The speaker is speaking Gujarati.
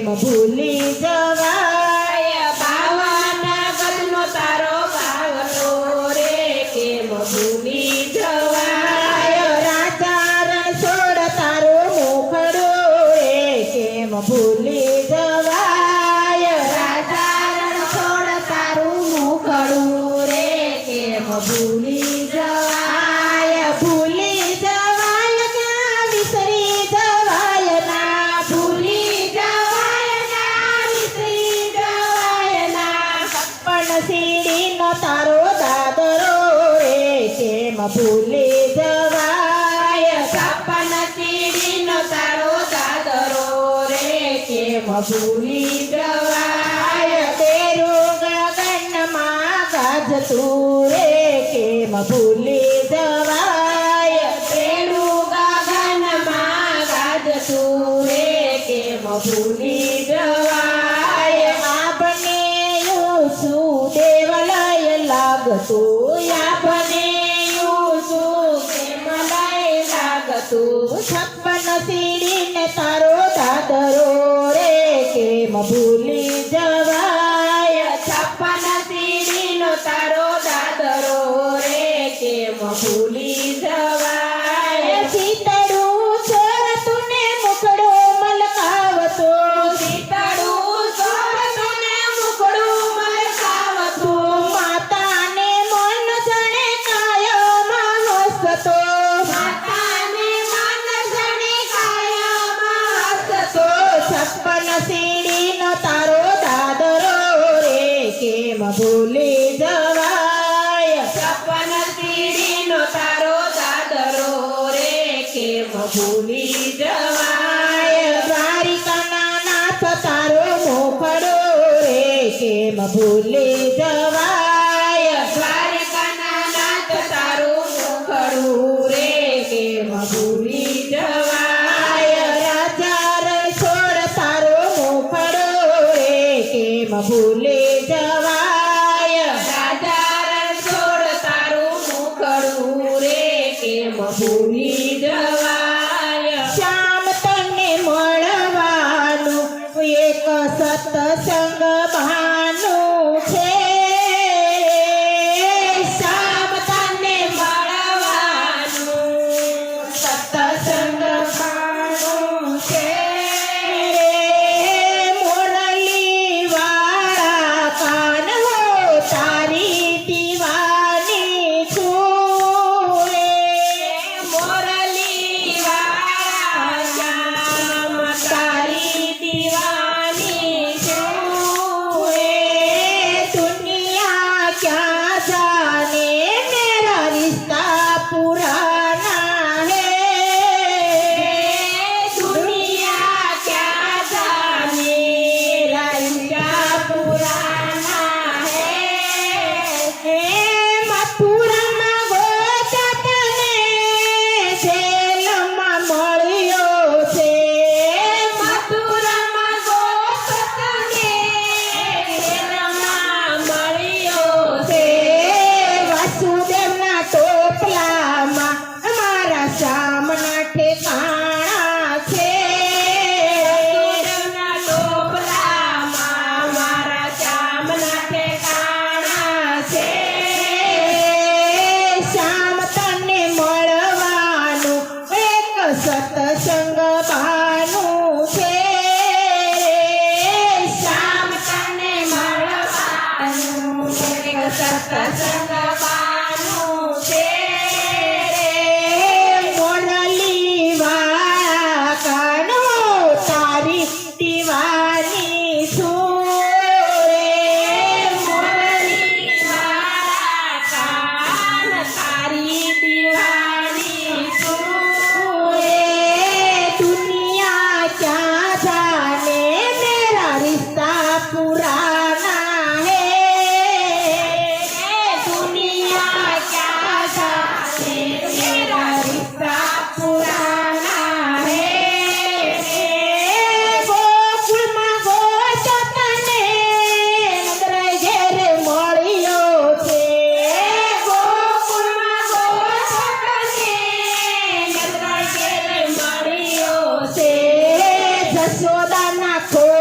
કેમ ભૂલી જવાય બાવાના ગદનો તારો બાવલો રે કેમ ભૂલી જવાય રાજા રણછોડ તારું મુખડું રે કેમ ભૂલી જવાય રાજા રણછોડ તારું મુખડું રે કેમ ભૂલી જવાય ભૂલી જવાય ક્યાં વિસરી જવાય ના ભૂલી જવાય ના વિસરી જવાય ના પણ સીડીનો તારો દાદરો રે કેમ ભૂલી જવાય સપન સીડીનો તારો દાદરો રે કેમ ભૂલી જવાય તેરું ગગનમાં ગાજતું રે કેમ ભૂલી જવાય તેરું ગગનમાં ગાજતું રે કેમ ભૂલી જવાય આપને શું દેવલય લાગતું આપને શું કેમ લઈ લાગતું છપ્પન સીડીને તારો દાદરો રે કેમ ભૂલી જવાય છપ્પન સીડીનો તારો દાદરો રે કેમ ભૂલી જવાય શીતળું છોડતું ને મુખડું મલકાવતો શીતળું છોડતું ને મુખડું મલકાવતું માતાને મન જણે કાયમાં હસતો માતાને મન જણે કાયમાં હસતો છપ્પન સીડીનો તારો દાદરો રે કેમ ભૂલી જવાય છપ્પન સીડીનો તારો દાદરો રે કેમ ભૂલી જવાય દ્વારિકાના નાથ તારો મુખડો રે કેમ ભૂલી જવાય દ્વારકાના નાથ તારું મુખડું રે કેમ ભૂલી જવાય રાજા રણછોડ તારો મુખડો રે કેમ ભૂલી જવાય રાજા રણછોડ તારું મુખડું રે કેમ ભૂલી જવાય શ્યામ તને મળવાનું એક સત્સંગ બહાનું છે શ્યામ તને મળવાનું સત્સંગ પાનું છે મોરલી વાળા કાન હો તારી દીવાની છું રે મોરલી વાળા તારી દીવાની છું दुनिया क्या जाने मेरा रिश्ता पुराना है दुनिया क्या जाने रंगा पुराना है મથુરામાં ગોચતને જેલમાં મળ્યો છે મથુરામાં ગોપતને જેલમાં મળ્યો છે વસુદેવના ટોપલામાં અમારા સામના ઠેકાણા છે વસુદેવના ટોપલામાં મારા શ્યામના ઠેકાણા છે શ્યામ તને મળવાનું એક સત્સંગ બહાનું છે શ્યામ તને મળવાનું એક સત્સંગ બાનું છે મોરલી વાળા કાનો તારી દીવાની છું રે મોરલી વાળા કાન તારી દીવાની છું दुनिया क्या जाने मेरा रिश्ता पुराना है दुनिया क्या जाने मेरा रिश्ता पुराना है ગોકુળમાં ગોચતને નંદર ઘેરે મળ્યો છે ગોકુળમાં ગોપતને નંદ ઘેર મળ્યો છે જશોદાના ખોળે